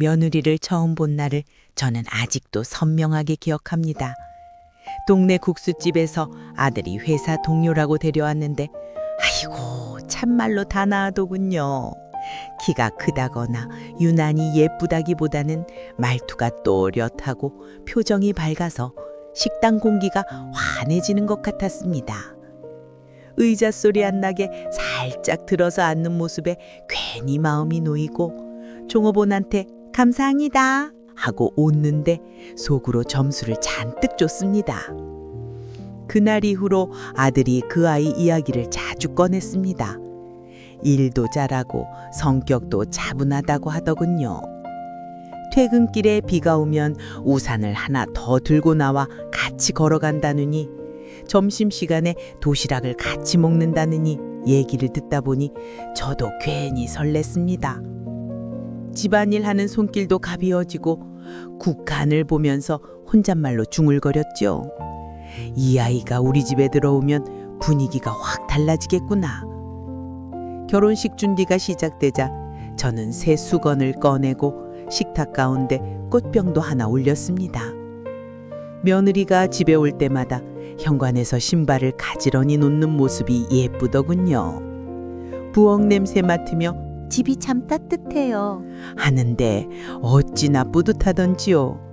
며느리를 처음 본 날을 저는 아직도 선명하게 기억합니다. 동네 국수집에서 아들이 회사 동료라고 데려왔는데 아이고 참말로 다나하더군요. 키가 크다거나 유난히 예쁘다기보다는 말투가 또렷하고 표정이 밝아서 식당 공기가 환해지는 것 같았습니다. 의자 소리 안 나게 살짝 들어서 앉는 모습에 괜히 마음이 놓이고 종업원한테 감사합니다 하고 웃는데 속으로 점수를 잔뜩 줬습니다. 그날 이후로 아들이 그 아이 이야기를 자주 꺼냈습니다. 일도 잘하고 성격도 차분하다고 하더군요. 퇴근길에 비가 오면 우산을 하나 더 들고 나와 같이 걸어간다느니 점심시간에 도시락을 같이 먹는다느니 얘기를 듣다 보니 저도 괜히 설렜습니다. 집안일 하는 손길도 가벼워지고 국간을 보면서 혼잣말로 중얼거렸죠. 이 아이가 우리 집에 들어오면 분위기가 확 달라지겠구나. 결혼식 준비가 시작되자 저는 새 수건을 꺼내고 식탁 가운데 꽃병도 하나 올렸습니다. 며느리가 집에 올 때마다 현관에서 신발을 가지런히 놓는 모습이 예쁘더군요. 부엌 냄새 맡으며 집이 참 따뜻해요 하는데 어찌나 뿌듯하던지요.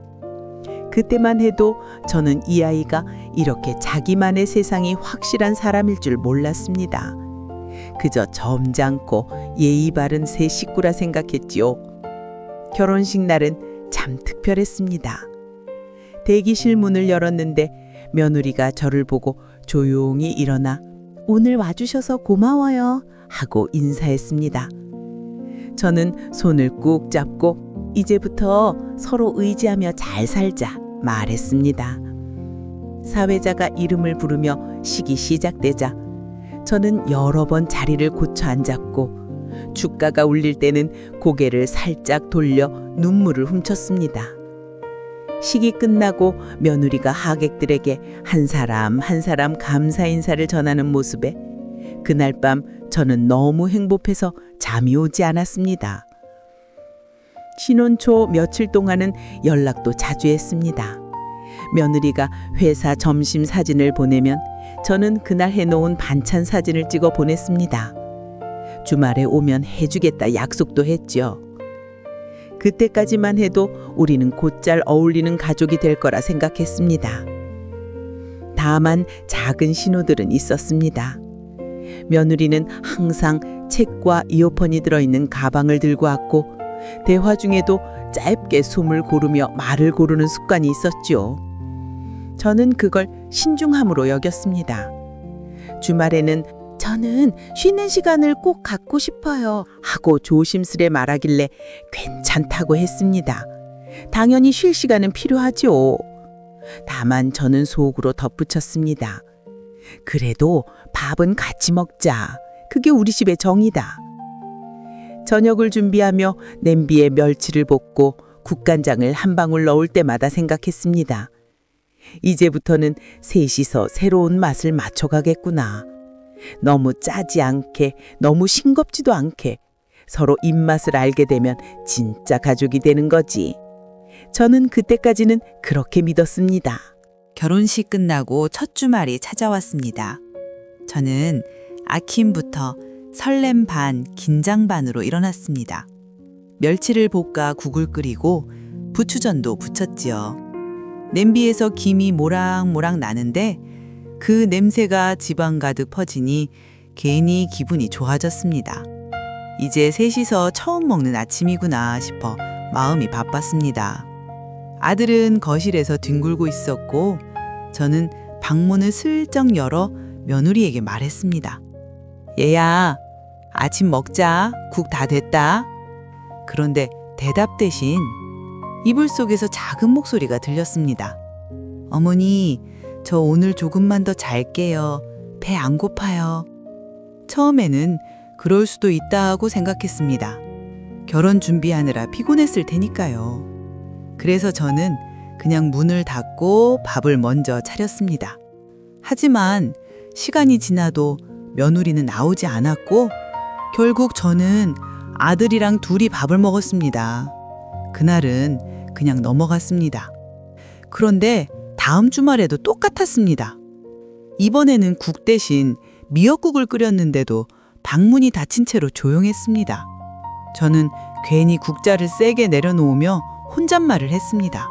그때만 해도 저는 이 아이가 이렇게 자기만의 세상이 확실한 사람일 줄 몰랐습니다. 그저 점잖고 예의 바른 새 식구라 생각했지요. 결혼식 날은 참 특별했습니다. 대기실 문을 열었는데 며느리가 저를 보고 조용히 일어나 오늘 와주셔서 고마워요 하고 인사했습니다. 저는 손을 꾹 잡고 이제부터 서로 의지하며 잘 살자 말했습니다. 사회자가 이름을 부르며 식이 시작되자 저는 여러 번 자리를 고쳐 앉았고 축가가 울릴 때는 고개를 살짝 돌려 눈물을 훔쳤습니다. 식이 끝나고 며느리가 하객들에게 한 사람 한 사람 감사 인사를 전하는 모습에 그날 밤 저는 너무 행복해서 잠이 오지 않았습니다. 신혼 초 며칠 동안은 연락도 자주 했습니다. 며느리가 회사 점심 사진을 보내면 저는 그날 해놓은 반찬 사진을 찍어 보냈습니다. 주말에 오면 해주겠다 약속도 했죠. 그때까지만 해도 우리는 곧잘 어울리는 가족이 될 거라 생각했습니다. 다만 작은 신호들은 있었습니다. 며느리는 항상 책과 이어폰이 들어있는 가방을 들고 왔고 대화 중에도 짧게 숨을 고르며 말을 고르는 습관이 있었죠. 저는 그걸 신중함으로 여겼습니다. 주말에는 저는 쉬는 시간을 꼭 갖고 싶어요 하고 조심스레 말하길래 괜찮다고 했습니다. 당연히 쉴 시간은 필요하죠. 다만 저는 속으로 덧붙였습니다. 그래도 밥은 같이 먹자. 그게 우리 집의 정이다. 저녁을 준비하며 냄비에 멸치를 볶고 국간장을 한 방울 넣을 때마다 생각했습니다. 이제부터는 셋이서 새로운 맛을 맞춰가겠구나. 너무 짜지 않게, 너무 싱겁지도 않게 서로 입맛을 알게 되면 진짜 가족이 되는 거지. 저는 그때까지는 그렇게 믿었습니다. 결혼식 끝나고 첫 주말이 찾아왔습니다. 저는 아침부터 설렘 반, 긴장 반으로 일어났습니다. 멸치를 볶아 국을 끓이고 부추전도 부쳤지요. 냄비에서 김이 모락모락 나는데 그 냄새가 집안 가득 퍼지니 괜히 기분이 좋아졌습니다. 이제 셋이서 처음 먹는 아침이구나 싶어 마음이 바빴습니다. 아들은 거실에서 뒹굴고 있었고 저는 방문을 슬쩍 열어 며느리에게 말했습니다. 얘야, 아침 먹자. 국 다 됐다. 그런데 대답 대신 이불 속에서 작은 목소리가 들렸습니다. 어머니, 저 오늘 조금만 더 잘게요. 배 안 고파요. 처음에는 그럴 수도 있다고 생각했습니다. 결혼 준비하느라 피곤했을 테니까요. 그래서 저는 그냥 문을 닫고 밥을 먼저 차렸습니다. 하지만 시간이 지나도 며느리는 나오지 않았고 결국 저는 아들이랑 둘이 밥을 먹었습니다. 그날은 그냥 넘어갔습니다. 그런데 다음 주말에도 똑같았습니다. 이번에는 국 대신 미역국을 끓였는데도 방문이 닫힌 채로 조용했습니다. 저는 괜히 국자를 세게 내려놓으며 혼잣말을 했습니다.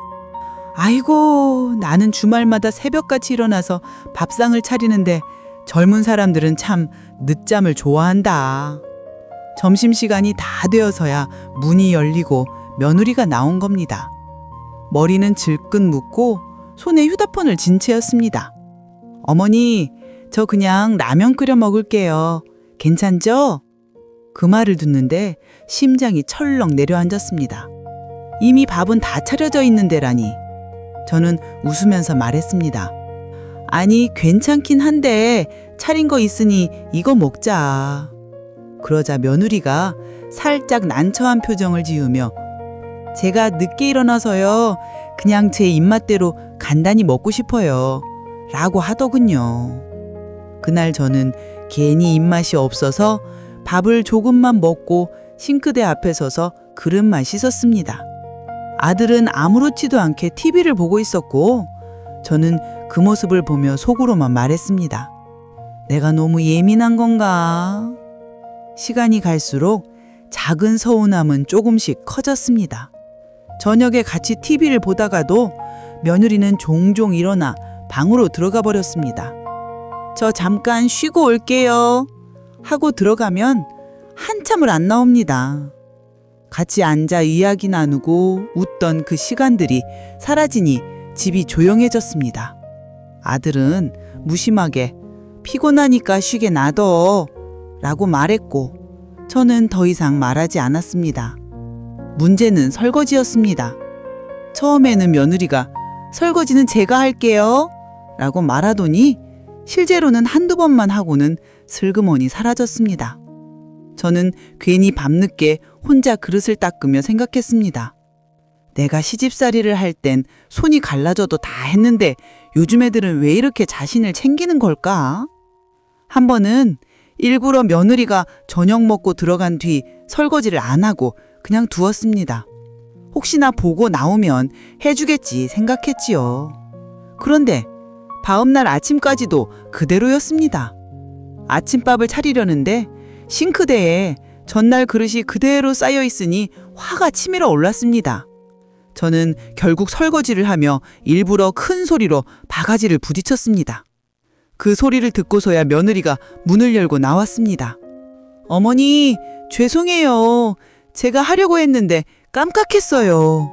아이고, 나는 주말마다 새벽같이 일어나서 밥상을 차리는데 젊은 사람들은 참 늦잠을 좋아한다. 점심시간이 다 되어서야 문이 열리고 며느리가 나온 겁니다. 머리는 질끈 묶고 손에 휴대폰을 쥔 채였습니다. 어머니, 저 그냥 라면 끓여 먹을게요. 괜찮죠? 그 말을 듣는데 심장이 철렁 내려앉았습니다. 이미 밥은 다 차려져 있는데라니. 저는 웃으면서 말했습니다. 아니, 괜찮긴 한데 차린 거 있으니 이거 먹자. 그러자 며느리가 살짝 난처한 표정을 지으며 제가 늦게 일어나서요. 그냥 제 입맛대로 간단히 먹고 싶어요. 라고 하더군요. 그날 저는 괜히 입맛이 없어서 밥을 조금만 먹고 싱크대 앞에 서서 그릇만 씻었습니다. 아들은 아무렇지도 않게 TV를 보고 있었고 저는 그 모습을 보며 속으로만 말했습니다. 내가 너무 예민한 건가? 시간이 갈수록 작은 서운함은 조금씩 커졌습니다. 저녁에 같이 TV를 보다가도 며느리는 종종 일어나 방으로 들어가 버렸습니다. 저 잠깐 쉬고 올게요 하고 들어가면 한참을 안 나옵니다. 같이 앉아 이야기 나누고 웃던 그 시간들이 사라지니 집이 조용해졌습니다. 아들은 무심하게 피곤하니까 쉬게 놔둬 라고 말했고 저는 더 이상 말하지 않았습니다. 문제는 설거지였습니다. 처음에는 며느리가 설거지는 제가 할게요 라고 말하더니 실제로는 한두 번만 하고는 슬그머니 사라졌습니다. 저는 괜히 밤늦게 혼자 그릇을 닦으며 생각했습니다. 내가 시집살이를 할 땐 손이 갈라져도 다 했는데 요즘 애들은 왜 이렇게 자신을 챙기는 걸까? 한 번은 일부러 며느리가 저녁 먹고 들어간 뒤 설거지를 안 하고 그냥 두었습니다. 혹시나 보고 나오면 해주겠지 생각했지요. 그런데 다음날 아침까지도 그대로였습니다. 아침밥을 차리려는데 싱크대에 전날 그릇이 그대로 쌓여 있으니 화가 치밀어 올랐습니다. 저는 결국 설거지를 하며 일부러 큰 소리로 바가지를 부딪혔습니다. 그 소리를 듣고서야 며느리가 문을 열고 나왔습니다. 어머니, 죄송해요. 제가 하려고 했는데 깜빡했어요.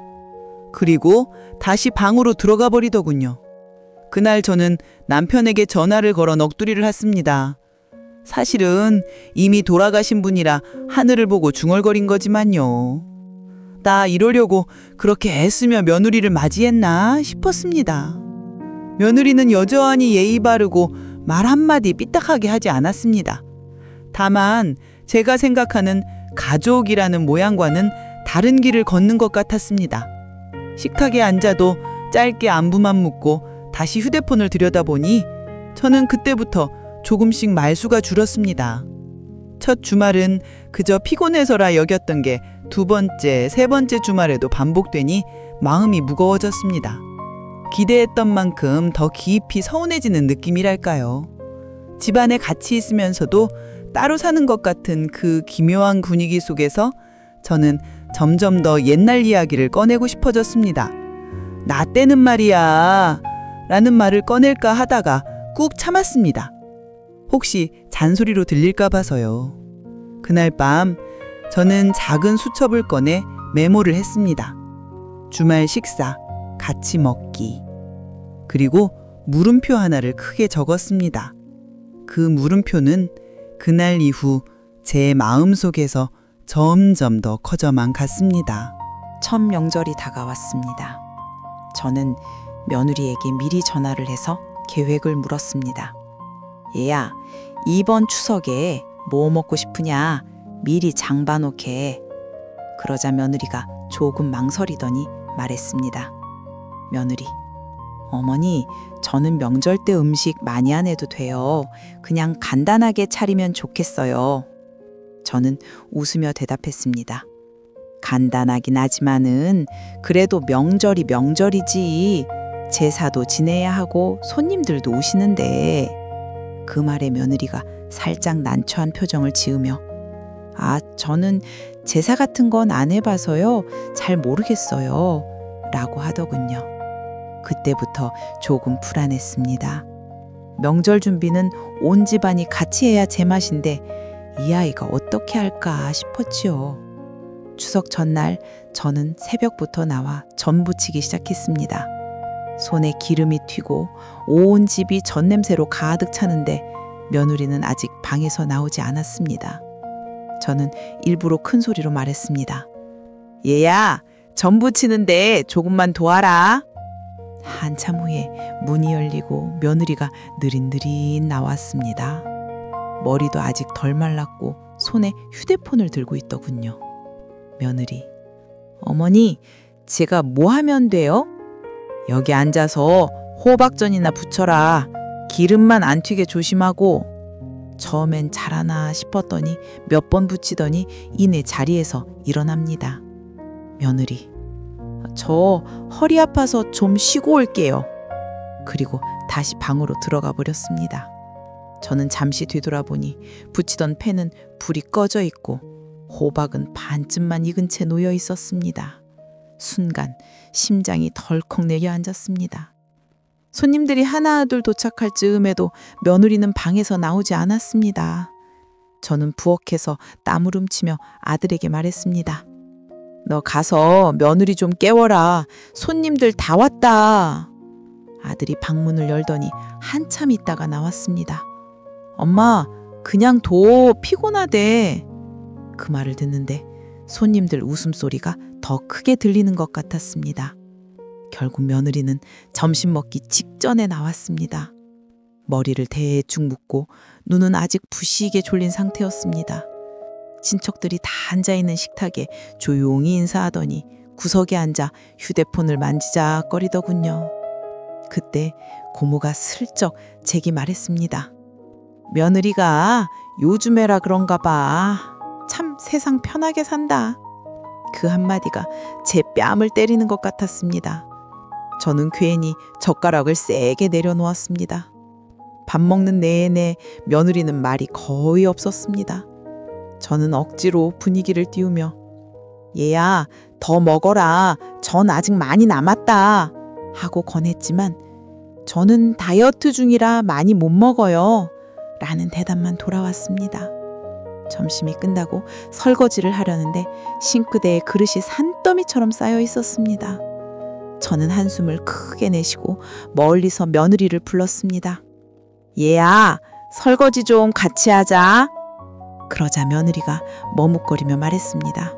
그리고 다시 방으로 들어가 버리더군요. 그날 저는 남편에게 전화를 걸어 넋두리를 했습니다. 사실은 이미 돌아가신 분이라 하늘을 보고 중얼거린 거지만요. 나 이러려고 그렇게 애쓰며 며느리를 맞이했나 싶었습니다. 며느리는 여전히 예의 바르고 말 한마디 삐딱하게 하지 않았습니다. 다만 제가 생각하는 가족이라는 모양과는 다른 길을 걷는 것 같았습니다. 식탁에 앉아도 짧게 안부만 묻고 다시 휴대폰을 들여다보니 저는 그때부터 조금씩 말수가 줄었습니다. 첫 주말은 그저 피곤해서라 여겼던 게 두 번째, 세 번째 주말에도 반복되니 마음이 무거워졌습니다. 기대했던 만큼 더 깊이 서운해지는 느낌이랄까요. 집안에 같이 있으면서도 따로 사는 것 같은 그 기묘한 분위기 속에서 저는 점점 더 옛날 이야기를 꺼내고 싶어졌습니다. 나 때는 말이야 라는 말을 꺼낼까 하다가 꾹 참았습니다. 혹시 잔소리로 들릴까 봐서요. 그날 밤 저는 작은 수첩을 꺼내 메모를 했습니다. 주말 식사, 같이 먹기. 그리고 물음표 하나를 크게 적었습니다. 그 물음표는 그날 이후 제 마음속에서 점점 더 커져만 갔습니다. 첫 명절이 다가왔습니다. 저는 며느리에게 미리 전화를 해서 계획을 물었습니다. 얘야, 이번 추석에 뭐 먹고 싶으냐? 미리 장 봐놓게. 그러자 며느리가 조금 망설이더니 말했습니다. 며느리, 어머니, 저는 명절 때 음식 많이 안 해도 돼요. 그냥 간단하게 차리면 좋겠어요. 저는 웃으며 대답했습니다. 간단하긴 하지만은 그래도 명절이 명절이지. 제사도 지내야 하고 손님들도 오시는데. 그 말에 며느리가 살짝 난처한 표정을 지으며 저는 제사 같은 건 안 해봐서요. 잘 모르겠어요. 라고 하더군요. 그때부터 조금 불안했습니다. 명절 준비는 온 집안이 같이 해야 제맛인데 이 아이가 어떻게 할까 싶었지요. 추석 전날 저는 새벽부터 나와 전 부치기 시작했습니다. 손에 기름이 튀고 온 집이 전 냄새로 가득 차는데 며느리는 아직 방에서 나오지 않았습니다. 저는 일부러 큰 소리로 말했습니다. 얘야, 전 부치는데 조금만 도와라. 한참 후에 문이 열리고 며느리가 느릿느릿 나왔습니다. 머리도 아직 덜 말랐고 손에 휴대폰을 들고 있더군요. 며느리, 어머니, 제가 뭐 하면 돼요? 여기 앉아서 호박전이나 부쳐라. 기름만 안 튀게 조심하고. 처음엔 잘하나 싶었더니 몇 번 부치더니 이내 자리에서 일어납니다. 며느리, 저 허리 아파서 좀 쉬고 올게요. 그리고 다시 방으로 들어가 버렸습니다. 저는 잠시 뒤돌아보니 붙이던 팬은 불이 꺼져 있고 호박은 반쯤만 익은 채 놓여 있었습니다. 순간 심장이 덜컥 내려앉았습니다. 손님들이 하나둘 도착할 즈음에도 며느리는 방에서 나오지 않았습니다. 저는 부엌에서 땀을 훔치며 아들에게 말했습니다. 너 가서 며느리 좀 깨워라. 손님들 다 왔다. 아들이 방문을 열더니 한참 있다가 나왔습니다. 엄마, 그냥 둬. 피곤하대. 그 말을 듣는데 손님들 웃음소리가 더 크게 들리는 것 같았습니다. 결국 며느리는 점심 먹기 직전에 나왔습니다. 머리를 대충 묶고 눈은 아직 부시게 졸린 상태였습니다. 친척들이 다 앉아있는 식탁에 조용히 인사하더니 구석에 앉아 휴대폰을 만지작거리더군요. 그때 고모가 슬쩍 제기 말했습니다. 며느리가 요즘에라 그런가 봐. 참 세상 편하게 산다. 그 한마디가 제 뺨을 때리는 것 같았습니다. 저는 괜히 젓가락을 세게 내려놓았습니다. 밥 먹는 내내 며느리는 말이 거의 없었습니다. 저는 억지로 분위기를 띄우며 얘야, 더 먹어라. 전 아직 많이 남았다. 하고 권했지만 저는 다이어트 중이라 많이 못 먹어요. 라는 대답만 돌아왔습니다. 점심이 끝나고 설거지를 하려는데 싱크대에 그릇이 산더미처럼 쌓여 있었습니다. 저는 한숨을 크게 내쉬고 멀리서 며느리를 불렀습니다. 얘야, 설거지 좀 같이 하자. 그러자 며느리가 머뭇거리며 말했습니다.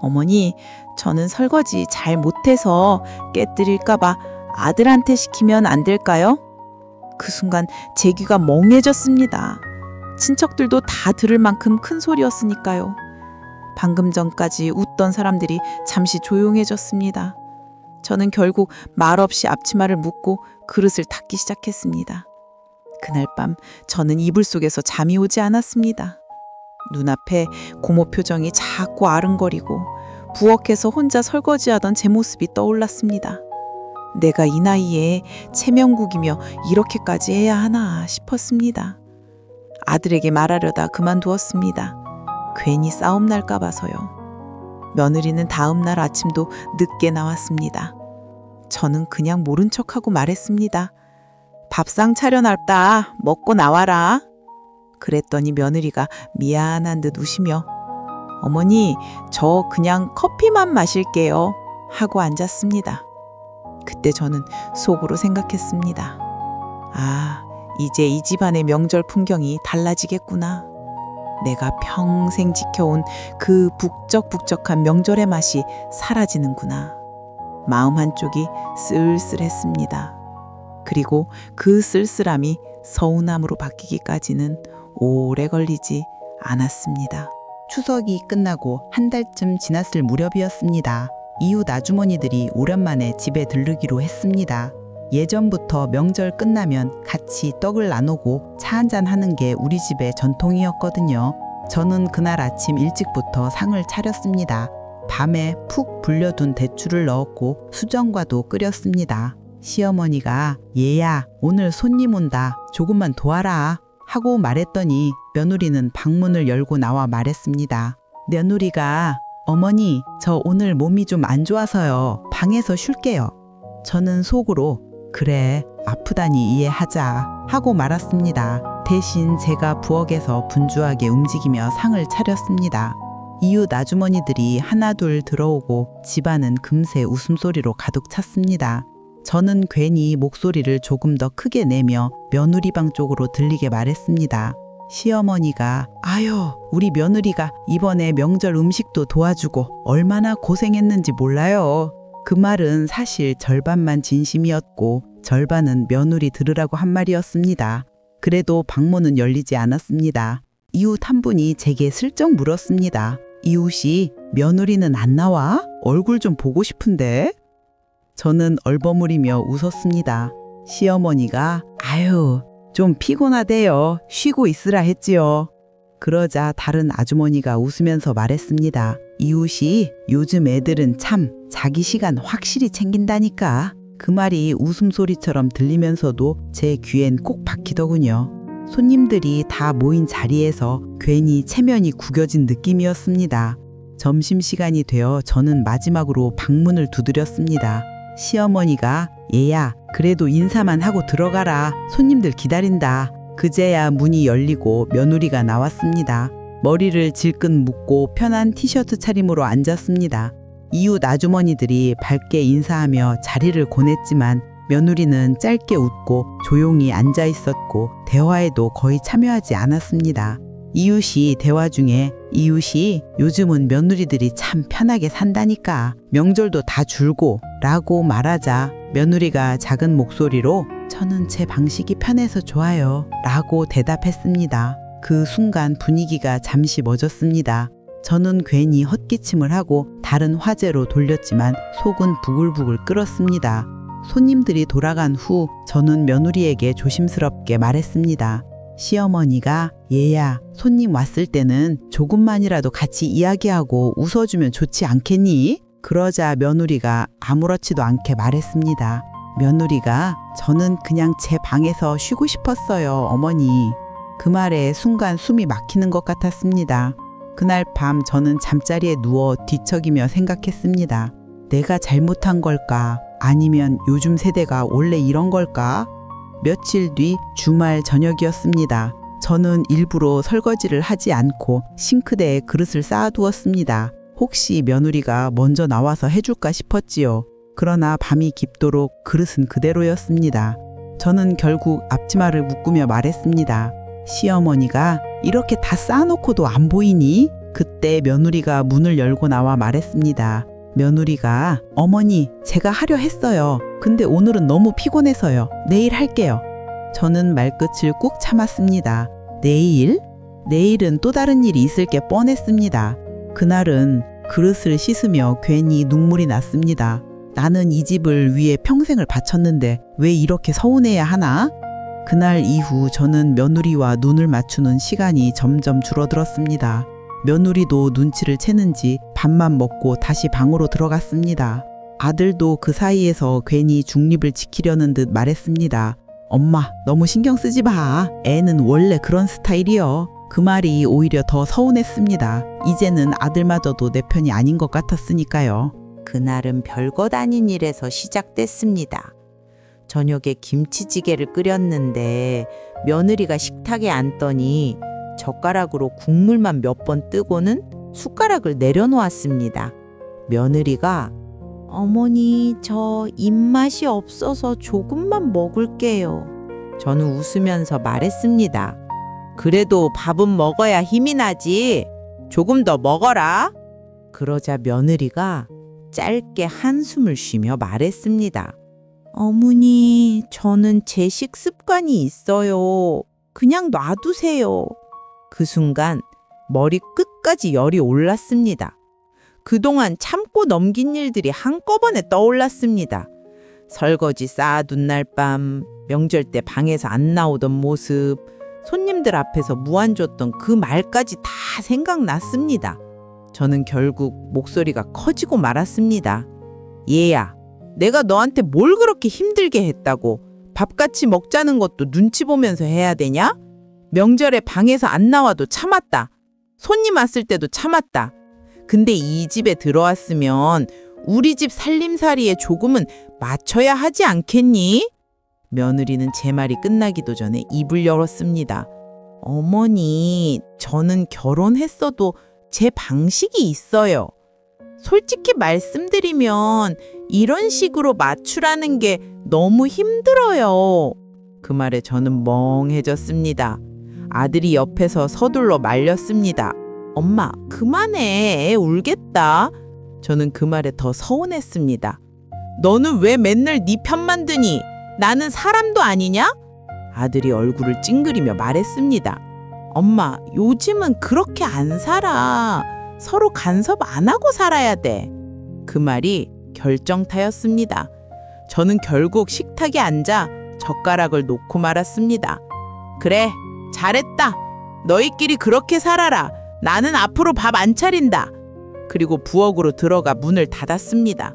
어머니, 저는 설거지 잘 못해서 깨뜨릴까봐 아들한테 시키면 안 될까요? 그 순간 제 귀가 멍해졌습니다. 친척들도 다 들을 만큼 큰 소리였으니까요. 방금 전까지 웃던 사람들이 잠시 조용해졌습니다. 저는 결국 말없이 앞치마를 묶고 그릇을 닦기 시작했습니다. 그날 밤 저는 이불 속에서 잠이 오지 않았습니다. 눈앞에 고모 표정이 자꾸 아른거리고 부엌에서 혼자 설거지하던 제 모습이 떠올랐습니다. 내가 이 나이에 체면국이며 이렇게까지 해야 하나 싶었습니다. 아들에게 말하려다 그만두었습니다. 괜히 싸움 날까 봐서요. 며느리는 다음 날 아침도 늦게 나왔습니다. 저는 그냥 모른 척하고 말했습니다. 밥상 차려놨다. 먹고 나와라. 그랬더니 며느리가 미안한 듯 웃으며 어머니, 저 그냥 커피만 마실게요. 하고 앉았습니다. 그때 저는 속으로 생각했습니다. 이제 이 집안의 명절 풍경이 달라지겠구나. 내가 평생 지켜온 그 북적북적한 명절의 맛이 사라지는구나. 마음 한쪽이 쓸쓸했습니다. 그리고 그 쓸쓸함이 서운함으로 바뀌기까지는 오래 걸리지 않았습니다. 추석이 끝나고 한 달쯤 지났을 무렵이었습니다. 이웃 아주머니들이 오랜만에 집에 들르기로 했습니다. 예전부터 명절 끝나면 같이 떡을 나누고 차 한잔 하는 게 우리 집의 전통이었거든요. 저는 그날 아침 일찍부터 상을 차렸습니다. 밤에 푹 불려둔 대추를 넣었고 수정과도 끓였습니다. 시어머니가 얘야 오늘 손님 온다 조금만 도와라 하고 말했더니 며느리는 방문을 열고 나와 말했습니다. 며느리가 어머니 저 오늘 몸이 좀 안 좋아서요 방에서 쉴게요. 저는 속으로 그래 아프다니 이해하자 하고 말았습니다. 대신 제가 부엌에서 분주하게 움직이며 상을 차렸습니다. 이웃 아주머니들이 하나둘 들어오고 집안은 금세 웃음소리로 가득 찼습니다. 저는 괜히 목소리를 조금 더 크게 내며 며느리 방 쪽으로 들리게 말했습니다. 시어머니가 아유 우리 며느리가 이번에 명절 음식도 도와주고 얼마나 고생했는지 몰라요. 그 말은 사실 절반만 진심이었고 절반은 며느리 들으라고 한 말이었습니다. 그래도 방문은 열리지 않았습니다. 이웃 한 분이 제게 슬쩍 물었습니다. 이웃이 며느리는 안 나와? 얼굴 좀 보고 싶은데? 저는 얼버무리며 웃었습니다. 시어머니가 아유 좀 피곤하대요. 쉬고 있으라 했지요. 그러자 다른 아주머니가 웃으면서 말했습니다. 이웃이 요즘 애들은 참 자기 시간 확실히 챙긴다니까. 그 말이 웃음소리처럼 들리면서도 제 귀엔 꼭 박히더군요. 손님들이 다 모인 자리에서 괜히 체면이 구겨진 느낌이었습니다. 점심시간이 되어 저는 마지막으로 방문을 두드렸습니다. 시어머니가 얘야 그래도 인사만 하고 들어가라. 손님들 기다린다. 그제야 문이 열리고 며느리가 나왔습니다. 머리를 질끈 묶고 편한 티셔츠 차림으로 앉았습니다. 이웃 아주머니들이 밝게 인사하며 자리를 고냈지만 며느리는 짧게 웃고 조용히 앉아 있었고 대화에도 거의 참여하지 않았습니다. 이웃이 대화 중에 이웃이 요즘은 며느리들이 참 편하게 산다니까 명절도 다 줄고 라고 말하자 며느리가 작은 목소리로 저는 제 방식이 편해서 좋아요 라고 대답했습니다. 그 순간 분위기가 잠시 멎었습니다. 저는 괜히 헛기침을 하고 다른 화제로 돌렸지만 속은 부글부글 끓었습니다. 손님들이 돌아간 후 저는 며느리에게 조심스럽게 말했습니다. 시어머니가 얘야 손님 왔을 때는 조금만이라도 같이 이야기하고 웃어주면 좋지 않겠니? 그러자 며느리가 아무렇지도 않게 말했습니다. 며느리가 저는 그냥 제 방에서 쉬고 싶었어요 어머니. 그 말에 순간 숨이 막히는 것 같았습니다. 그날 밤 저는 잠자리에 누워 뒤척이며 생각했습니다. 내가 잘못한 걸까? 아니면 요즘 세대가 원래 이런 걸까? 며칠 뒤 주말 저녁이었습니다. 저는 일부러 설거지를 하지 않고 싱크대에 그릇을 쌓아두었습니다. 혹시 며느리가 먼저 나와서 해줄까 싶었지요. 그러나 밤이 깊도록 그릇은 그대로였습니다. 저는 결국 앞치마를 묶으며 말했습니다. 시어머니가 이렇게 다 쌓아놓고도 안 보이니? 그때 며느리가 문을 열고 나와 말했습니다. 며느리가 어머니 제가 하려 했어요. 근데 오늘은 너무 피곤해서요. 내일 할게요. 저는 말끝을 꾹 참았습니다. 내일? 내일은 또 다른 일이 있을 게 뻔했습니다. 그날은 그릇을 씻으며 괜히 눈물이 났습니다. 나는 이 집을 위해 평생을 바쳤는데 왜 이렇게 서운해야 하나? 그날 이후 저는 며느리와 눈을 맞추는 시간이 점점 줄어들었습니다. 며느리도 눈치를 채는지 밥만 먹고 다시 방으로 들어갔습니다. 아들도 그 사이에서 괜히 중립을 지키려는 듯 말했습니다. 엄마, 너무 신경 쓰지 마. 애는 원래 그런 스타일이요. 그 말이 오히려 더 서운했습니다. 이제는 아들마저도 내 편이 아닌 것 같았으니까요. 그날은 별것 아닌 일에서 시작됐습니다. 저녁에 김치찌개를 끓였는데 며느리가 식탁에 앉더니 젓가락으로 국물만 몇 번 뜨고는 숟가락을 내려놓았습니다. 며느리가 어머니 저 입맛이 없어서 조금만 먹을게요. 저는 웃으면서 말했습니다. 그래도 밥은 먹어야 힘이 나지. 조금 더 먹어라. 그러자 며느리가 짧게 한숨을 쉬며 말했습니다. 어머니, 저는 제 식습관이 있어요. 그냥 놔두세요. 그 순간 머리 끝까지 열이 올랐습니다. 그동안 참고 넘긴 일들이 한꺼번에 떠올랐습니다. 설거지 쌓아둔 날 밤, 명절 때 방에서 안 나오던 모습, 손님들 앞에서 무안 줬던 그 말까지 다 생각났습니다. 저는 결국 목소리가 커지고 말았습니다. 얘야, 내가 너한테 뭘 그렇게 힘들게 했다고? 밥 같이 먹자는 것도 눈치 보면서 해야 되냐? 명절에 방에서 안 나와도 참았다. 손님 왔을 때도 참았다. 근데 이 집에 들어왔으면 우리 집 살림살이에 조금은 맞춰야 하지 않겠니? 며느리는 제 말이 끝나기도 전에 입을 열었습니다. 어머니, 저는 결혼했어도 제 방식이 있어요. 솔직히 말씀드리면 이런 식으로 맞추라는 게 너무 힘들어요. 그 말에 저는 멍해졌습니다. 아들이 옆에서 서둘러 말렸습니다. 엄마, 그만해. 애 울겠다. 저는 그 말에 더 서운했습니다. 너는 왜 맨날 네 편만 드니? 나는 사람도 아니냐? 아들이 얼굴을 찡그리며 말했습니다. 엄마, 요즘은 그렇게 안 살아. 서로 간섭 안 하고 살아야 돼. 그 말이 결정타였습니다. 저는 결국 식탁에 앉아 젓가락을 놓고 말았습니다. 그래, 잘했다. 너희끼리 그렇게 살아라. 나는 앞으로 밥 안 차린다. 그리고 부엌으로 들어가 문을 닫았습니다.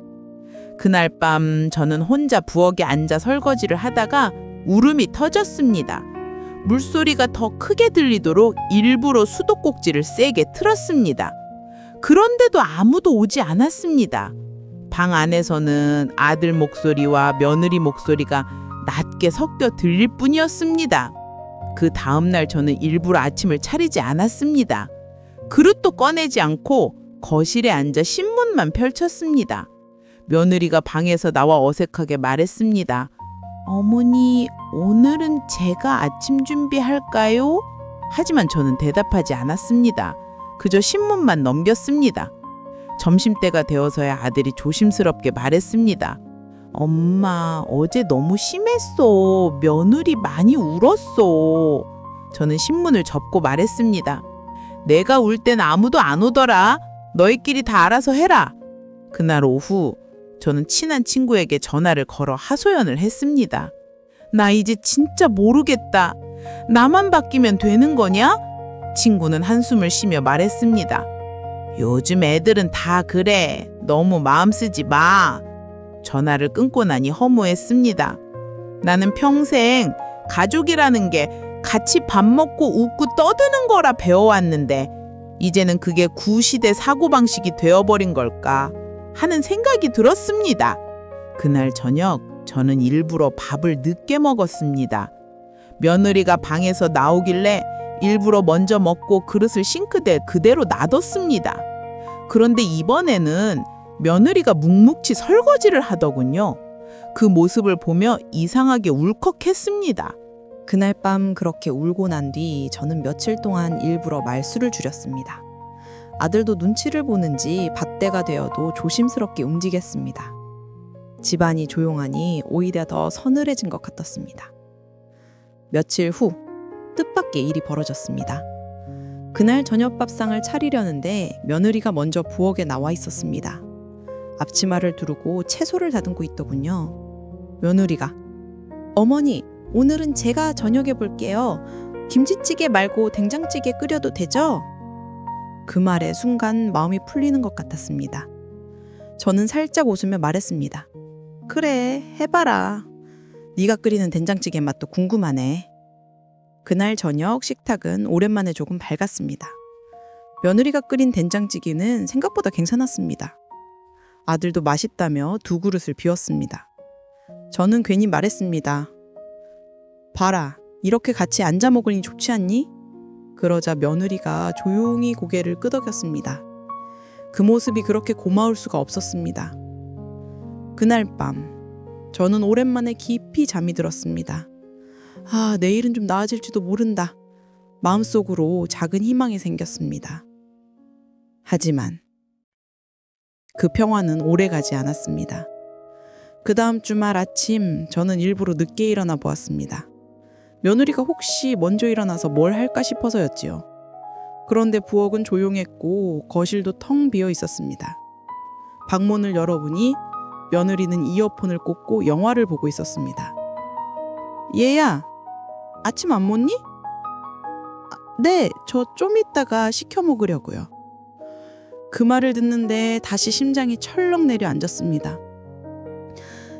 그날 밤 저는 혼자 부엌에 앉아 설거지를 하다가 울음이 터졌습니다. 물소리가 더 크게 들리도록 일부러 수도꼭지를 세게 틀었습니다. 그런데도 아무도 오지 않았습니다. 방 안에서는 아들 목소리와 며느리 목소리가 낮게 섞여 들릴 뿐이었습니다. 그 다음날 저는 일부러 아침을 차리지 않았습니다. 그릇도 꺼내지 않고 거실에 앉아 신문만 펼쳤습니다. 며느리가 방에서 나와 어색하게 말했습니다. 어머니, 오늘은 제가 아침 준비할까요? 하지만 저는 대답하지 않았습니다. 그저 신문만 넘겼습니다. 점심때가 되어서야 아들이 조심스럽게 말했습니다. 엄마, 어제 너무 심했어. 며느리 많이 울었어. 저는 신문을 접고 말했습니다. 내가 울 땐 아무도 안 오더라. 너희끼리 다 알아서 해라. 그날 오후 저는 친한 친구에게 전화를 걸어 하소연을 했습니다. 나 이제 진짜 모르겠다. 나만 바뀌면 되는 거냐? 친구는 한숨을 쉬며 말했습니다. 요즘 애들은 다 그래. 너무 마음 쓰지 마. 전화를 끊고 나니 허무했습니다. 나는 평생 가족이라는 게 같이 밥 먹고 웃고 떠드는 거라 배워왔는데 이제는 그게 구시대 사고방식이 되어버린 걸까 하는 생각이 들었습니다. 그날 저녁 저는 일부러 밥을 늦게 먹었습니다. 며느리가 방에서 나오길래 일부러 먼저 먹고 그릇을 싱크대에 그대로 놔뒀습니다. 그런데 이번에는 며느리가 묵묵히 설거지를 하더군요. 그 모습을 보며 이상하게 울컥했습니다. 그날 밤 그렇게 울고 난 뒤 저는 며칠 동안 일부러 말수를 줄였습니다. 아들도 눈치를 보는지 밭때가 되어도 조심스럽게 움직였습니다. 집안이 조용하니 오히려 더 서늘해진 것 같았습니다. 며칠 후 뜻밖의 일이 벌어졌습니다. 그날 저녁밥상을 차리려는데 며느리가 먼저 부엌에 나와 있었습니다. 앞치마를 두르고 채소를 다듬고 있더군요. 며느리가 어머니, 오늘은 제가 저녁에 볼게요. 김치찌개 말고 된장찌개 끓여도 되죠? 그 말에 순간 마음이 풀리는 것 같았습니다. 저는 살짝 웃으며 말했습니다. 그래, 해봐라. 네가 끓이는 된장찌개 맛도 궁금하네. 그날 저녁 식탁은 오랜만에 조금 밝았습니다. 며느리가 끓인 된장찌개는 생각보다 괜찮았습니다. 아들도 맛있다며 두 그릇을 비웠습니다. 저는 괜히 말했습니다. 봐라, 이렇게 같이 앉아 먹으니 좋지 않니? 그러자 며느리가 조용히 고개를 끄덕였습니다. 그 모습이 그렇게 고마울 수가 없었습니다. 그날 밤 저는 오랜만에 깊이 잠이 들었습니다. 아, 내일은 좀 나아질지도 모른다. 마음속으로 작은 희망이 생겼습니다. 하지만 그 평화는 오래가지 않았습니다. 그 다음 주말 아침 저는 일부러 늦게 일어나 보았습니다. 며느리가 혹시 먼저 일어나서 뭘 할까 싶어서였지요. 그런데 부엌은 조용했고 거실도 텅 비어 있었습니다. 방문을 열어보니 며느리는 이어폰을 꽂고 영화를 보고 있었습니다. 얘야, 아침 안 먹니? 네, 저 좀 이따가 시켜 먹으려고요. 그 말을 듣는데 다시 심장이 철렁 내려앉았습니다.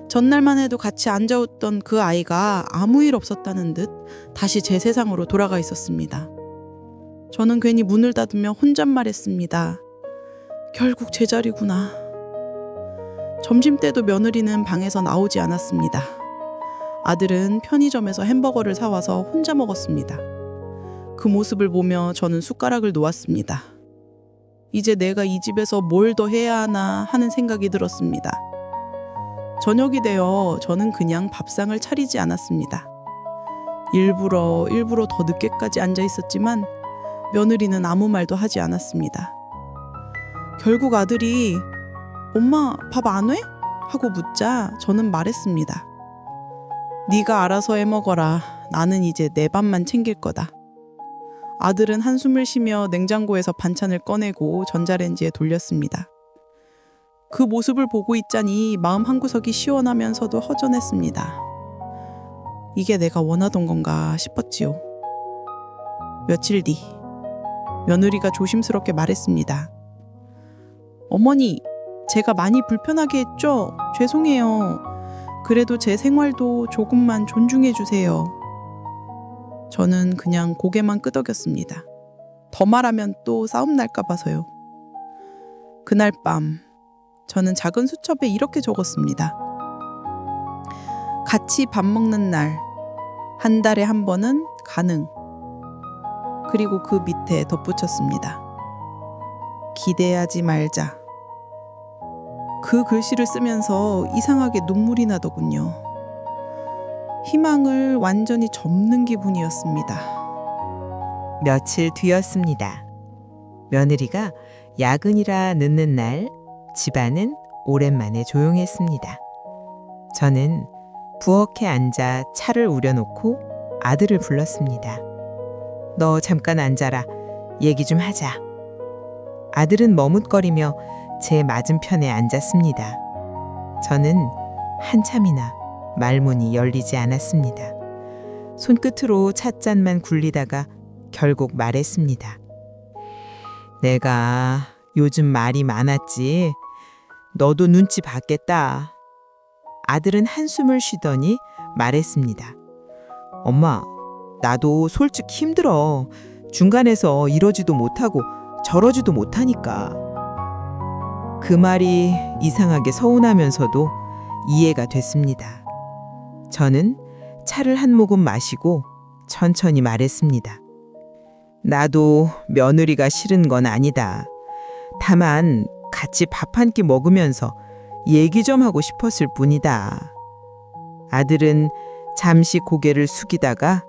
전날만 해도 같이 앉아있던 그 아이가 아무 일 없었다는 듯 다시 제 세상으로 돌아가 있었습니다. 저는 괜히 문을 닫으며 혼잣말했습니다. 결국 제 자리구나. 점심때도 며느리는 방에서 나오지 않았습니다. 아들은 편의점에서 햄버거를 사와서 혼자 먹었습니다. 그 모습을 보며 저는 숟가락을 놓았습니다. 이제 내가 이 집에서 뭘 더 해야 하나 하는 생각이 들었습니다. 저녁이 되어 저는 그냥 밥상을 차리지 않았습니다. 일부러 더 늦게까지 앉아 있었지만 며느리는 아무 말도 하지 않았습니다. 결국 아들이 엄마 밥 안 해? 하고 묻자 저는 말했습니다. 네가 알아서 해 먹어라. 나는 이제 내 밥만 챙길 거다. 아들은 한숨을 쉬며 냉장고에서 반찬을 꺼내고 전자레인지에 돌렸습니다. 그 모습을 보고 있자니 마음 한구석이 시원하면서도 허전했습니다. 이게 내가 원하던 건가 싶었지요. 며칠 뒤 며느리가 조심스럽게 말했습니다. 어머니, 제가 많이 불편하게 했죠? 죄송해요. 그래도 제 생활도 조금만 존중해 주세요. 저는 그냥 고개만 끄덕였습니다. 더 말하면 또 싸움 날까 봐서요. 그날 밤 저는 작은 수첩에 이렇게 적었습니다. 같이 밥 먹는 날, 한 달에 한 번은 가능. 그리고 그 밑에 덧붙였습니다. 기대하지 말자. 그 글씨를 쓰면서 이상하게 눈물이 나더군요. 희망을 완전히 접는 기분이었습니다. 며칠 뒤였습니다. 며느리가 야근이라 늦는 날 집안은 오랜만에 조용했습니다. 저는 부엌에 앉아 차를 우려놓고 아들을 불렀습니다. 너 잠깐 앉아라. 얘기 좀 하자. 아들은 머뭇거리며 제 맞은편에 앉았습니다. 저는 한참이나 말문이 열리지 않았습니다. 손끝으로 찻잔만 굴리다가 결국 말했습니다. 내가 요즘 말이 많았지. 너도 눈치 봤겠다. 아들은 한숨을 쉬더니 말했습니다. 엄마, 나도 솔직히 힘들어. 중간에서 이러지도 못하고 저러지도 못하니까. 그 말이 이상하게 서운하면서도 이해가 됐습니다. 저는 차를 한 모금 마시고 천천히 말했습니다. 나도 며느리가 싫은 건 아니다. 다만 같이 밥 한 끼 먹으면서 얘기 좀 하고 싶었을 뿐이다. 아들은 잠시 고개를 숙이다가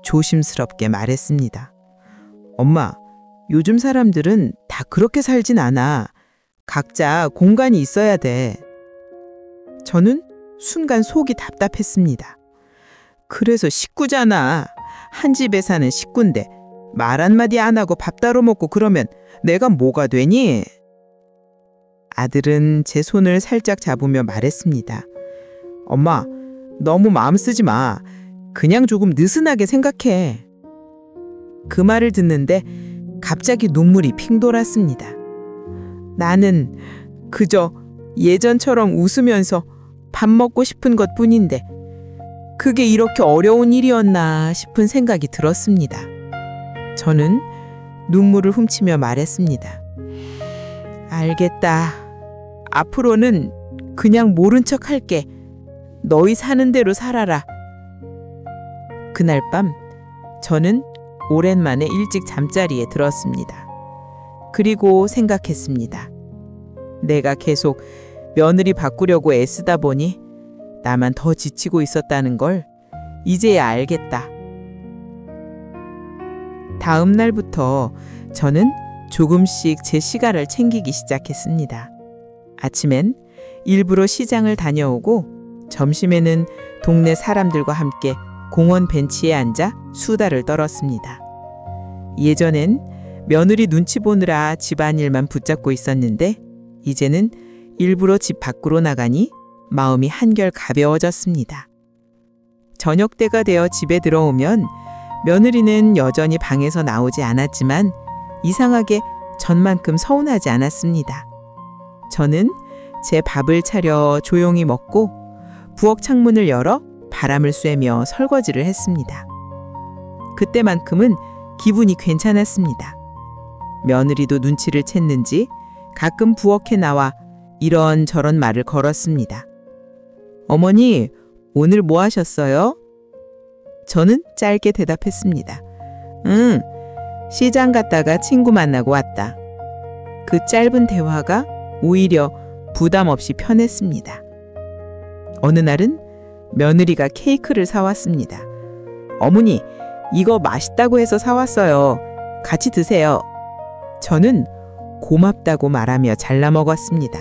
조심스럽게 말했습니다. 엄마, 요즘 사람들은 다 그렇게 살진 않아. 각자 공간이 있어야 돼. 저는 순간 속이 답답했습니다. 그래서 식구잖아. 한 집에 사는 식구인데 말 한마디 안 하고 밥 따로 먹고 그러면 내가 뭐가 되니? 아들은 제 손을 살짝 잡으며 말했습니다. 엄마, 너무 마음 쓰지 마. 그냥 조금 느슨하게 생각해. 그 말을 듣는데 갑자기 눈물이 핑 돌았습니다. 나는 그저 예전처럼 웃으면서 밥 먹고 싶은 것뿐인데 그게 이렇게 어려운 일이었나 싶은 생각이 들었습니다. 저는 눈물을 훔치며 말했습니다. 알겠다. 앞으로는 그냥 모른 척 할게. 너희 사는 대로 살아라. 그날 밤 저는 오랜만에 일찍 잠자리에 들었습니다. 그리고 생각했습니다. 내가 계속 며느리 바꾸려고 애쓰다 보니 나만 더 지치고 있었다는 걸 이제야 알겠다. 다음 날부터 저는 조금씩 제 시간을 챙기기 시작했습니다. 아침엔 일부러 시장을 다녀오고 점심에는 동네 사람들과 함께 공원 벤치에 앉아 수다를 떨었습니다. 예전엔 며느리 눈치 보느라 집안일만 붙잡고 있었는데 이제는 일부러 집 밖으로 나가니 마음이 한결 가벼워졌습니다. 저녁 때가 되어 집에 들어오면 며느리는 여전히 방에서 나오지 않았지만 이상하게 전만큼 서운하지 않았습니다. 저는 제 밥을 차려 조용히 먹고 부엌 창문을 열어 바람을 쐬며 설거지를 했습니다. 그때만큼은 기분이 괜찮았습니다. 며느리도 눈치를 챘는지 가끔 부엌에 나와 이런저런 말을 걸었습니다. 어머니, 오늘 뭐 하셨어요? 저는 짧게 대답했습니다. 응, 시장 갔다가 친구 만나고 왔다. 그 짧은 대화가 오히려 부담 없이 편했습니다. 어느 날은 며느리가 케이크를 사왔습니다. 어머니, 이거 맛있다고 해서 사왔어요. 같이 드세요. 저는 고맙다고 말하며 잘라 먹었습니다.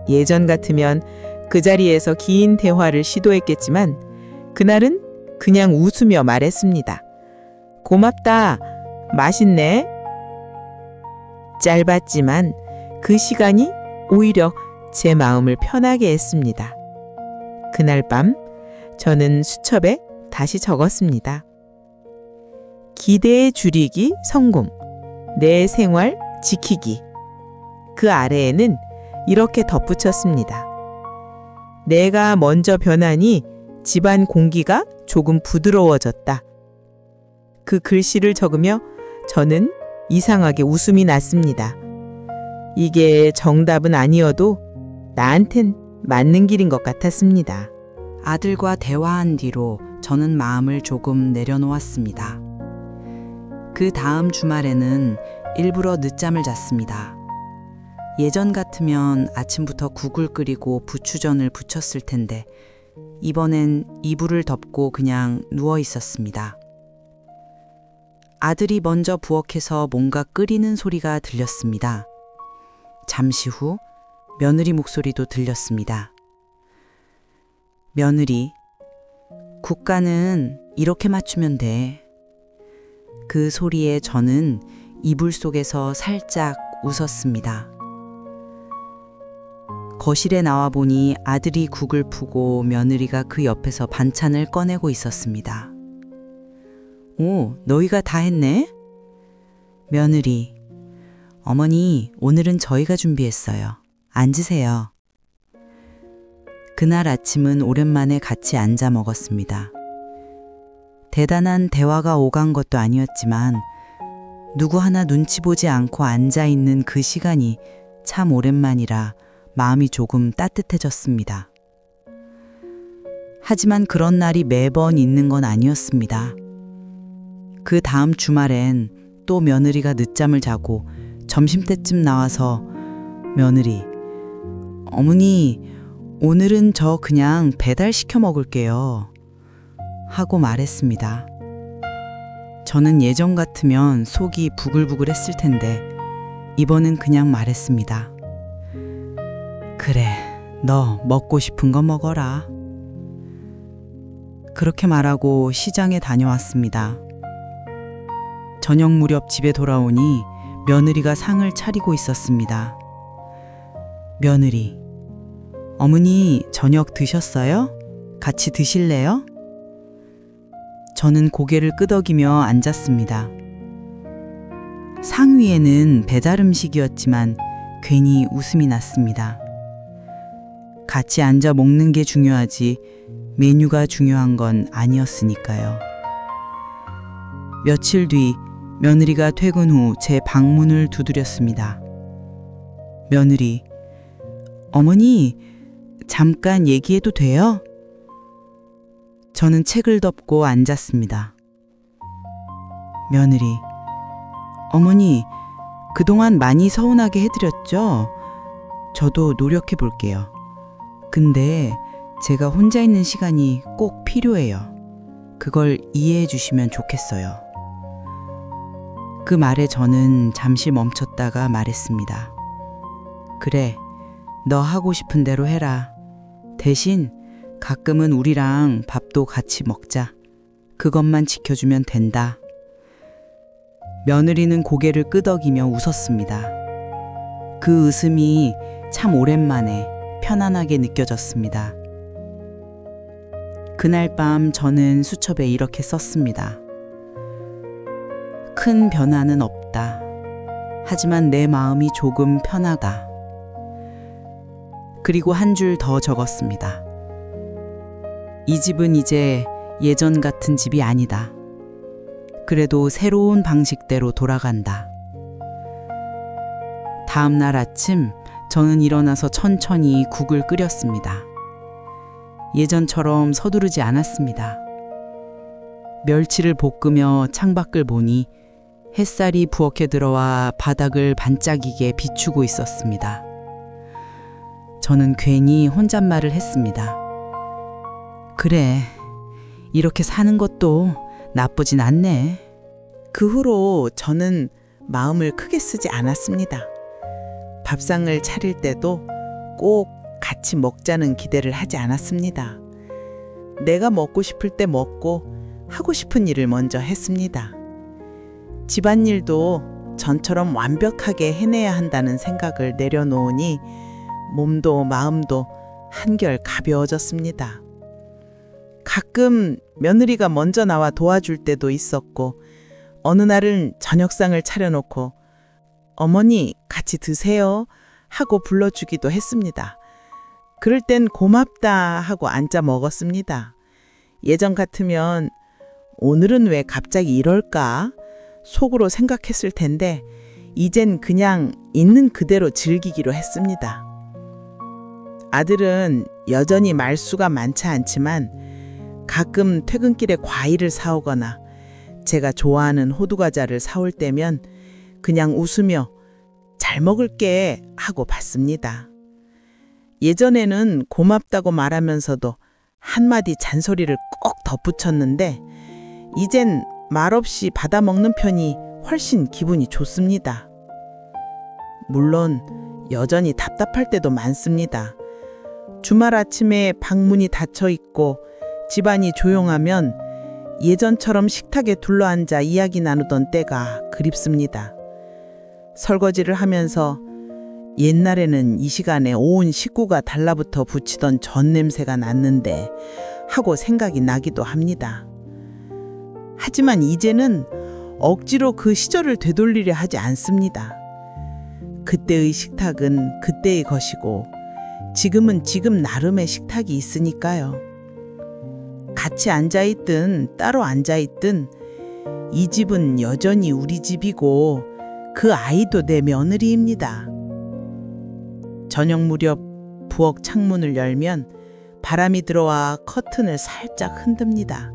예전 같으면 그 자리에서 긴 대화를 시도했겠지만 그날은 그냥 웃으며 말했습니다. 고맙다. 맛있네. 짧았지만 그 시간이 오히려 제 마음을 편하게 했습니다. 그날 밤 저는 수첩에 다시 적었습니다. 기대에 줄이기 성공. 내 생활 지키기. 그 아래에는 이렇게 덧붙였습니다. 내가 먼저 변하니 집안 공기가 조금 부드러워졌다. 그 글씨를 적으며 저는 이상하게 웃음이 났습니다. 이게 정답은 아니어도 나한텐 맞는 길인 것 같았습니다. 아들과 대화한 뒤로 저는 마음을 조금 내려놓았습니다. 그 다음 주말에는 일부러 늦잠을 잤습니다. 예전 같으면 아침부터 국을 끓이고 부추전을 부쳤을 텐데 이번엔 이불을 덮고 그냥 누워 있었습니다. 아들이 먼저 부엌에서 뭔가 끓이는 소리가 들렸습니다. 잠시 후 며느리 목소리도 들렸습니다. 며느리, 국간은 이렇게 맞추면 돼. 그 소리에 저는 이불 속에서 살짝 웃었습니다. 거실에 나와 보니 아들이 국을 푸고 며느리가 그 옆에서 반찬을 꺼내고 있었습니다. 오, 너희가 다 했네? 며느리, 어머니, 오늘은 저희가 준비했어요. 앉으세요. 그날 아침은 오랜만에 같이 앉아 먹었습니다. 대단한 대화가 오간 것도 아니었지만 누구 하나 눈치 보지 않고 앉아 있는 그 시간이 참 오랜만이라 마음이 조금 따뜻해졌습니다. 하지만 그런 날이 매번 있는 건 아니었습니다. 그 다음 주말엔 또 며느리가 늦잠을 자고 점심때쯤 나와서 며느리, 어머니, 오늘은 저 그냥 배달시켜 먹을게요. 하고 말했습니다. 저는 예전 같으면 속이 부글부글 했을 텐데 이번엔 그냥 말했습니다. 그래, 너 먹고 싶은 거 먹어라. 그렇게 말하고 시장에 다녀왔습니다. 저녁 무렵 집에 돌아오니 며느리가 상을 차리고 있었습니다. 며느리, 어머니 저녁 드셨어요? 같이 드실래요? 저는 고개를 끄덕이며 앉았습니다. 상 위에는 배달 음식이었지만 괜히 웃음이 났습니다. 같이 앉아 먹는 게 중요하지 메뉴가 중요한 건 아니었으니까요. 며칠 뒤 며느리가 퇴근 후 제 방문을 두드렸습니다. 며느리, 어머니, 잠깐 얘기해도 돼요? 저는 책을 덮고 앉았습니다. 며느리, 어머니, 그동안 많이 서운하게 해드렸죠? 저도 노력해 볼게요. 근데 제가 혼자 있는 시간이 꼭 필요해요. 그걸 이해해 주시면 좋겠어요. 그 말에 저는 잠시 멈췄다가 말했습니다. 그래, 너 하고 싶은 대로 해라. 대신 가끔은 우리랑 밥도 같이 먹자. 그것만 지켜주면 된다. 며느리는 고개를 끄덕이며 웃었습니다. 그 웃음이 참 오랜만에 편안하게 느껴졌습니다. 그날 밤 저는 수첩에 이렇게 썼습니다. 큰 변화는 없다. 하지만 내 마음이 조금 편하다. 그리고 한 줄 더 적었습니다. 이 집은 이제 예전 같은 집이 아니다. 그래도 새로운 방식대로 돌아간다. 다음 날 아침 저는 일어나서 천천히 국을 끓였습니다. 예전처럼 서두르지 않았습니다. 멸치를 볶으며 창밖을 보니 햇살이 부엌에 들어와 바닥을 반짝이게 비추고 있었습니다. 저는 괜히 혼잣말을 했습니다. 그래, 이렇게 사는 것도 나쁘진 않네. 그 후로 저는 마음을 크게 쓰지 않았습니다. 밥상을 차릴 때도 꼭 같이 먹자는 기대를 하지 않았습니다. 내가 먹고 싶을 때 먹고 하고 싶은 일을 먼저 했습니다. 집안일도 전처럼 완벽하게 해내야 한다는 생각을 내려놓으니 몸도 마음도 한결 가벼워졌습니다. 가끔 며느리가 먼저 나와 도와줄 때도 있었고 어느 날은 저녁상을 차려놓고 어머니 같이 드세요 하고 불러주기도 했습니다. 그럴 땐 고맙다 하고 앉아 먹었습니다. 예전 같으면 오늘은 왜 갑자기 이럴까 속으로 생각했을 텐데 이젠 그냥 있는 그대로 즐기기로 했습니다. 아들은 여전히 말수가 많지 않지만 가끔 퇴근길에 과일을 사오거나 제가 좋아하는 호두과자를 사올 때면 그냥 웃으며 잘 먹을게 하고 받습니다. 예전에는 고맙다고 말하면서도 한마디 잔소리를 꼭 덧붙였는데 이젠 말없이 받아먹는 편이 훨씬 기분이 좋습니다. 물론 여전히 답답할 때도 많습니다. 주말 아침에 방문이 닫혀 있고 집안이 조용하면 예전처럼 식탁에 둘러앉아 이야기 나누던 때가 그립습니다. 설거지를 하면서 옛날에는 이 시간에 온 식구가 달라붙어 붙이던 전 냄새가 났는데 하고 생각이 나기도 합니다. 하지만 이제는 억지로 그 시절을 되돌리려 하지 않습니다. 그때의 식탁은 그때의 것이고 지금은 지금 나름의 식탁이 있으니까요. 같이 앉아있든 따로 앉아있든 이 집은 여전히 우리 집이고 그 아이도 내 며느리입니다. 저녁 무렵 부엌 창문을 열면 바람이 들어와 커튼을 살짝 흔듭니다.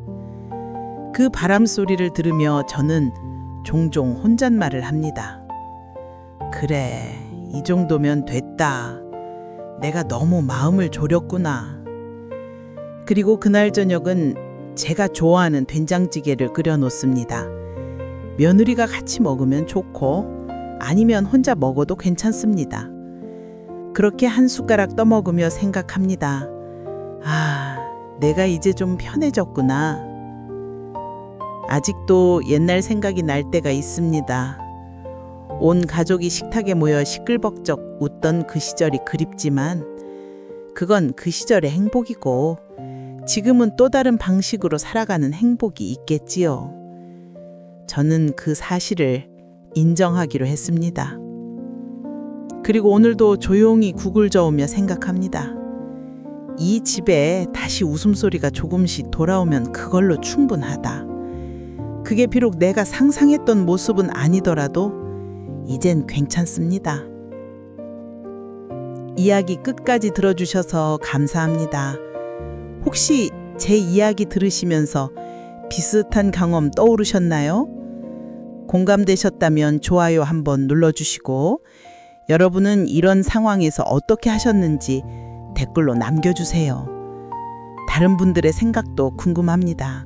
그 바람 소리를 들으며 저는 종종 혼잣말을 합니다. 그래, 이 정도면 됐다. 내가 너무 마음을 졸였구나. 그리고 그날 저녁은 제가 좋아하는 된장찌개를 끓여 놓습니다. 며느리가 같이 먹으면 좋고 아니면 혼자 먹어도 괜찮습니다. 그렇게 한 숟가락 떠먹으며 생각합니다. 아, 내가 이제 좀 편해졌구나. 아직도 옛날 생각이 날 때가 있습니다. 온 가족이 식탁에 모여 시끌벅적 웃던 그 시절이 그립지만 그건 그 시절의 행복이고 지금은 또 다른 방식으로 살아가는 행복이 있겠지요. 저는 그 사실을 인정하기로 했습니다. 그리고 오늘도 조용히 국을 저으며 생각합니다. 이 집에 다시 웃음소리가 조금씩 돌아오면 그걸로 충분하다. 그게 비록 내가 상상했던 모습은 아니더라도 이젠 괜찮습니다. 이야기 끝까지 들어주셔서 감사합니다. 혹시 제 이야기 들으시면서 비슷한 경험 떠오르셨나요? 공감되셨다면 좋아요 한번 눌러주시고 여러분은 이런 상황에서 어떻게 하셨는지 댓글로 남겨주세요. 다른 분들의 생각도 궁금합니다.